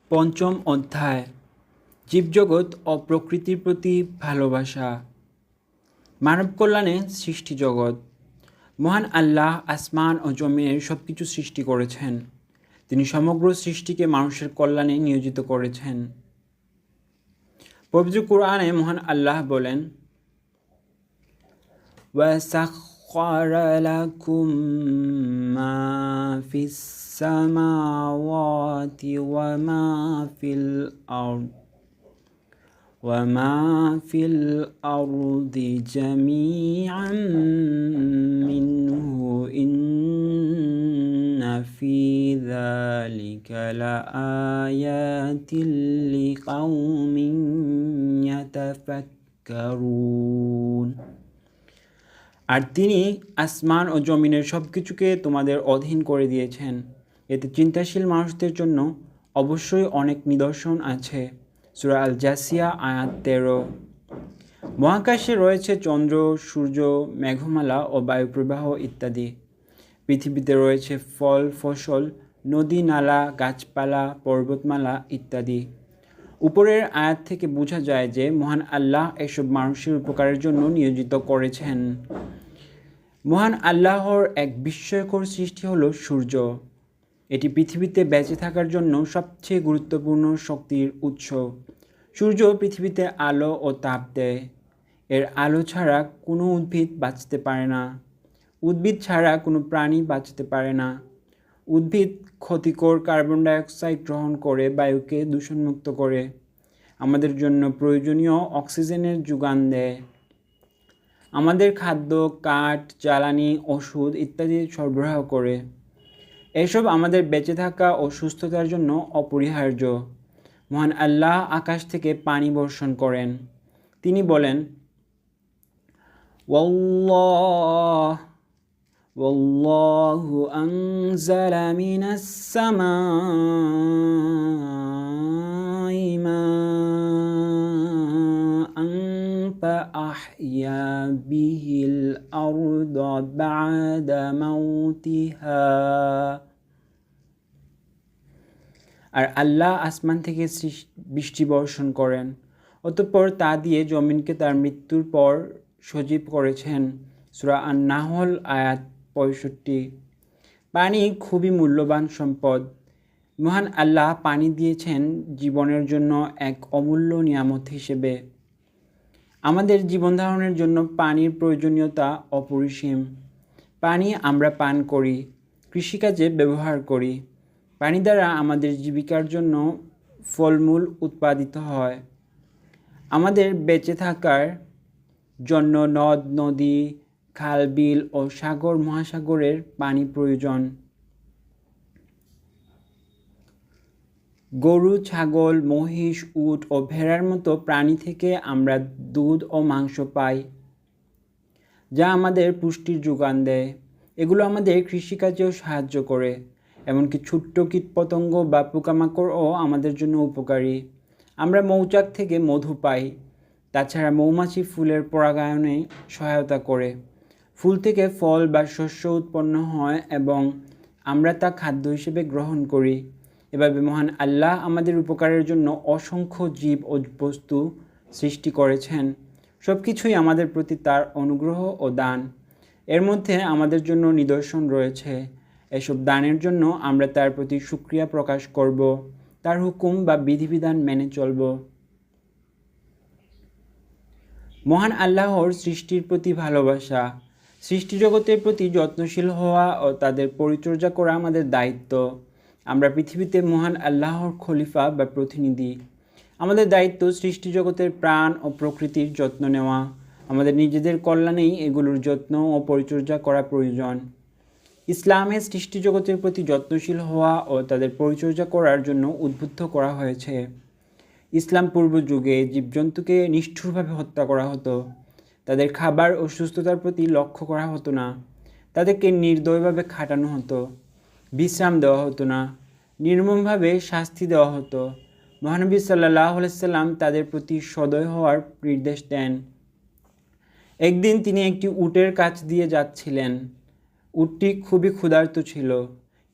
পঞ্চম অধ্যায় জীবজগৎ ও প্রকৃতির প্রতি ভালোবাসা। মানব কল্যাণে সৃষ্টি জগৎ। মহান আল্লাহ আসমান ও জমিনের সব কিছু সৃষ্টি করেছেন। তিনি সমগ্র সৃষ্টিকে মানুষের কল্যাণে নিয়োজিত করেছেন। পবিত্র কুরআনে মহান আল্লাহ বলেন, وَسَخَّرَ لَكُم مَّا فِي السَّمَاوَاتِ وَمَا فِي الْأَرْضِ جَمِيعًا مِّنْهُ إِنَّ فِي ذَلِكَ لَآيَاتٍ لِقَوْمٍ يَتَفَكَّرُونَ। আর তিনি আসমান ও জমিনের সব কিছুকে তোমাদের অধীন করে দিয়েছেন। এতে চিন্তাশীল মানুষদের জন্য অবশ্যই অনেক নিদর্শন আছে। সূরা আল জাসিয়া আয়াত 13। মহাকাশে রয়েছে চন্দ্র, সূর্য, মেঘমালা ও বায়ুপ্রবাহ ইত্যাদি। পৃথিবীতে রয়েছে ফল, ফসল, নদী, নালা, গাছপালা, পর্বতমালা ইত্যাদি। উপরের আয়াত থেকে বোঝা যায় যে মহান আল্লাহ এসব মানুষের উপকারের জন্য নিয়োজিত করেছেন। মহান আল্লাহর এক বিস্ময়কর সৃষ্টি হলো সূর্য। এটি পৃথিবীতে বেঁচে থাকার জন্য সবচেয়ে গুরুত্বপূর্ণ শক্তির উৎস। সূর্য পৃথিবীতে আলো ও তাপ দেয়। এর আলো ছাড়া কোনো উদ্ভিদ বাঁচতে পারে না। উদ্ভিদ ছাড়া কোনো প্রাণী বাঁচতে পারে না। উদ্ভিদ ক্ষতিকর কার্বন ডাইঅক্সাইড গ্রহণ করে বায়ুকে দূষণমুক্ত করে আমাদের জন্য প্রয়োজনীয় অক্সিজেনের যোগান দেয়। আমাদের খাদ্য, কাঠ, জ্বালানি, ওষুধ ইত্যাদি সরবরাহ করে। এসব আমাদের বেঁচে থাকা ও সুস্থতার জন্য অপরিহার্য। মহান আল্লাহ আকাশ থেকে পানি বর্ষণ করেন। তিনি বলেন, ওয়াল্লাহু আনজালা মিনাস সামাই মাআন ফাআহইয়া বিহিল আরদা বা'দা মাউতিহা। আর আল্লাহ আসমান থেকে বৃষ্টি বর্ষণ করেন, অতঃপর তা দিয়ে জমিনকে তার মৃত্যুর পর সজীব করেছেন। সূরা আন-নাহল আয়াত 65। পানি খুবই মূল্যবান সম্পদ। মহান আল্লাহ পানি দিয়েছেন জীবনের জন্য এক অমূল্য নিয়ামত হিসেবে। আমাদের জীবন ধারণের জন্য পানির প্রয়োজনীয়তা অপরিসীম। পানি আমরা পান করি, কৃষিকাজে ব্যবহার করি। পানি দ্বারা আমাদের জীবিকার জন্য ফলমূল উৎপাদিত হয়। আমাদের বেঁচে থাকার জন্য নদ, নদী, খাল, বিল ও সাগর মহাসাগরের পানি প্রয়োজন। গরু, ছাগল, মহিষ, উট ও ভেড়ার মতো প্রাণী থেকে আমরা দুধ ও মাংস পাই, যা আমাদের পুষ্টির যোগান দেয়। এগুলো আমাদের কৃষিকাজেও সাহায্য করে। এমনকি ছোট্ট কীটপতঙ্গ বা পোকামাকড়ও আমাদের জন্য উপকারী। আমরা মৌচাক থেকে মধু পাই। তাছাড়া মৌমাছি ফুলের পরাগায়নে সহায়তা করে। ফুল থেকে ফল বা শস্য উৎপন্ন হয় এবং আমরা তা খাদ্য হিসেবে গ্রহণ করি। এভাবে মহান আল্লাহ আমাদের উপকারের জন্য অসংখ্য জীব ও বস্তু সৃষ্টি করেছেন। সব কিছুই আমাদের প্রতি তার অনুগ্রহ ও দান। এর মধ্যে আমাদের জন্য নিদর্শন রয়েছে। এসব দানের জন্য আমরা তার প্রতি শুকরিয়া প্রকাশ করব, তার হুকুম বা বিধিবিধান মেনে চলব। মহান আল্লাহর সৃষ্টির প্রতি ভালোবাসা। সৃষ্টি জগতের প্রতি যত্নশীল হওয়া ও তাদের পরিচর্যা করা আমাদের দায়িত্ব। আমরা পৃথিবীতে মহান আল্লাহর খলিফা বা প্রতিনিধি। আমাদের দায়িত্ব সৃষ্টি জগতের প্রাণ ও প্রকৃতির যত্ন নেওয়া। আমাদের নিজেদের কল্যাণেই এগুলোর যত্ন ও পরিচর্যা করা প্রয়োজন। ইসলামে সৃষ্টি জগতের প্রতি যত্নশীল হওয়া ও তাদের পরিচর্যা করার জন্য উদ্বুদ্ধ করা হয়েছে। ইসলাম পূর্ব যুগে জীবজন্তুকে নিষ্ঠুরভাবে হত্যা করা হতো। তাদের খাবার ও সুস্থতার প্রতি লক্ষ্য করা হতো না। তাদেরকে নির্দয়ভাবে খাটানো হতো, বিশ্রাম দেওয়া হতো না, নির্মমভাবে শাস্তি দেওয়া হতো। মহানবী সাল্লাল্লাহু আলাইহি সাল্লাম তাদের প্রতি সদয় হওয়ার নির্দেশ দেন। একদিন তিনি একটি উটের কাছ দিয়ে যাচ্ছিলেন। উটটি খুবই ক্ষুধার্ত ছিল।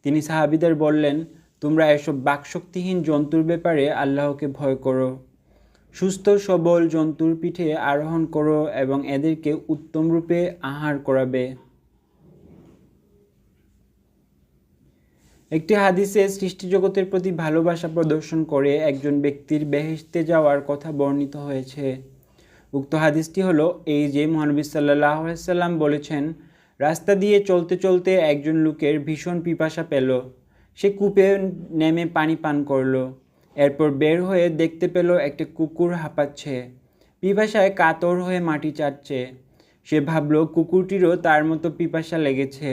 তিনি সাহাবীদের বললেন, তোমরা এসব বাকশক্তিহীন জন্তুর ব্যাপারে আল্লাহকে ভয় করো। সুস্থ সবল জন্তুর পিঠে আরোহণ করো এবং এদেরকে উত্তম রূপে আহার করাবে। একটি হাদিসে সৃষ্টিজগতের প্রতি ভালোবাসা প্রদর্শন করে একজন ব্যক্তির বেহেশতে যাওয়ার কথা বর্ণিত হয়েছে। উক্ত হাদিসটি হলো এই যে মহানবী সাল্লাল্লাহু আলাইহি সাল্লাম বলেছেন, রাস্তা দিয়ে চলতে চলতে একজন লোকের ভীষণ পিপাসা পেল। সে কূপে নেমে পানি পান করল। এরপর বের হয়ে দেখতে পেল একটা কুকুর হাঁপাচ্ছে, পিপাসায় কাতর হয়ে মাটি চাটছে। সে ভাবল কুকুরটিরও তার মতো পিপাসা লেগেছে।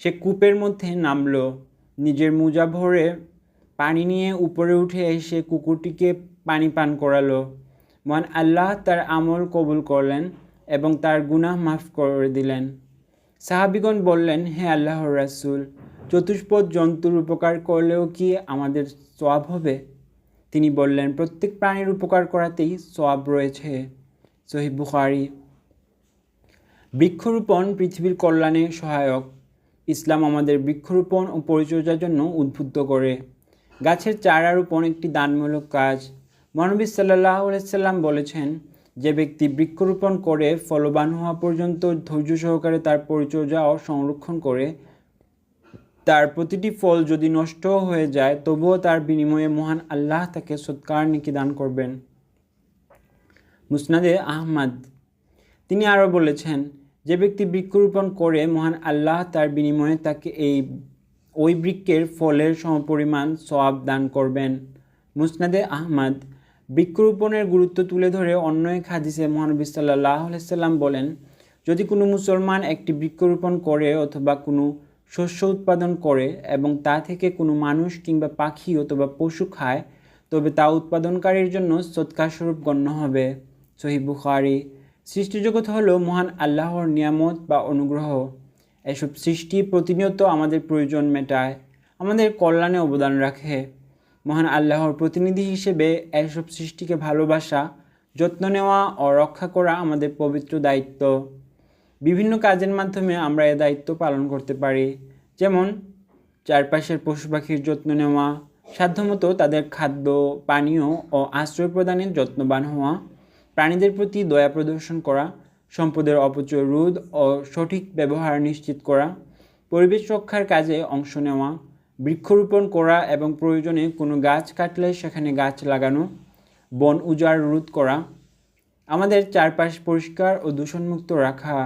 সে কূপের মধ্যে নামল, নিজের মোজা ভরে পানি নিয়ে উপরে উঠে এসে কুকুরটিকে পানি পান করালো। মহান আল্লাহ তার আমল কবুল করলেন এবং তার গুনাহ মাফ করে দিলেন। সাহাবিগণ বললেন, হে আল্লাহর রাসূল, চতুষ্পদ জন্তুর উপকার করলেও কি আমাদের সওয়াব হবে? তিনি বললেন, প্রত্যেক প্রাণীর উপকার করাতেই সওয়াব রয়েছে। সহিহ বুখারী। বৃক্ষরোপণ পৃথিবীর কল্যাণে সহায়ক। ইসলাম আমাদের বৃক্ষরোপণ ও পরিচর্যার জন্য উদ্বুদ্ধ করে। গাছের চারা রোপণ একটি দানমূলক কাজ। মহানবী সাল্লাল্লাহু আলাইহি সাল্লাম বলেছেন, যে ব্যক্তি বৃক্ষরোপণ করে ফলবান হওয়া পর্যন্ত ধৈর্য সহকারে তার পরিচর্যা ও সংরক্ষণ করে, তার প্রতিটি ফল যদি নষ্ট হয়ে যায় তবুও তার বিনিময়ে মহান আল্লাহ তাকে সৎকার নেকি দান করবেন। মুসনাদে আহমদ। তিনি আরও বলেছেন, যে ব্যক্তি বৃক্ষরোপণ করে মহান আল্লাহ তার বিনিময়ে তাকে ওই বৃক্ষের ফলের সমপরিমাণ সওয়াব দান করবেন। মুসনাদে আহমদ। বৃক্ষরোপণের গুরুত্ব তুলে ধরে অন্য এক হাদিসে মহানবী সাল্লাল্লাহু আলাইহি সাল্লাম বলেন, যদি কোনো মুসলমান একটি বৃক্ষরোপণ করে অথবা কোনো শস্য উৎপাদন করে এবং তা থেকে কোনো মানুষ কিংবা পাখি অথবা পশু খায়, তবে তা উৎপাদনকারীর জন্য সদকাস্বরূপ গণ্য হবে। সহিহ বুখারী। সৃষ্টিজগৎ হলো মহান আল্লাহর নিয়ামত বা অনুগ্রহ। এসব সৃষ্টি প্রতিনিয়ত আমাদের প্রয়োজন মেটায়, আমাদের কল্যাণে অবদান রাখে। মহান আল্লাহর প্রতিনিধি হিসেবে এসব সৃষ্টিকে ভালোবাসা, যত্ন নেওয়া ও রক্ষা করা আমাদের পবিত্র দায়িত্ব। বিভিন্ন কাজের মাধ্যমে আমরা এ দায়িত্ব পালন করতে পারি, যেমন চারপাশের পশু পাখির যত্ন নেওয়া, সাধ্যমতো তাদের খাদ্য, পানীয় ও আশ্রয় প্রদানের যত্নবান হওয়া, প্রাণীদের প্রতি দয়া প্রদর্শন করা, সম্পদের অপচয় রোধ ও সঠিক ব্যবহার নিশ্চিত করা, পরিবেশ রক্ষার কাজে অংশ নেওয়া, বৃক্ষরোপণ করা এবং প্রয়োজনে কোনো গাছ কাটলে সেখানে গাছ লাগানো, বন উজাড় রোধ করা, আমাদের চারপাশ পরিষ্কার ও দূষণমুক্ত রাখা,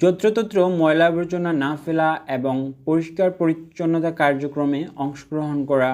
যত্রতত্র ময়লা আবর্জনা না ফেলা এবং পরিষ্কার পরিচ্ছন্নতা কার্যক্রমে অংশগ্রহণ করা।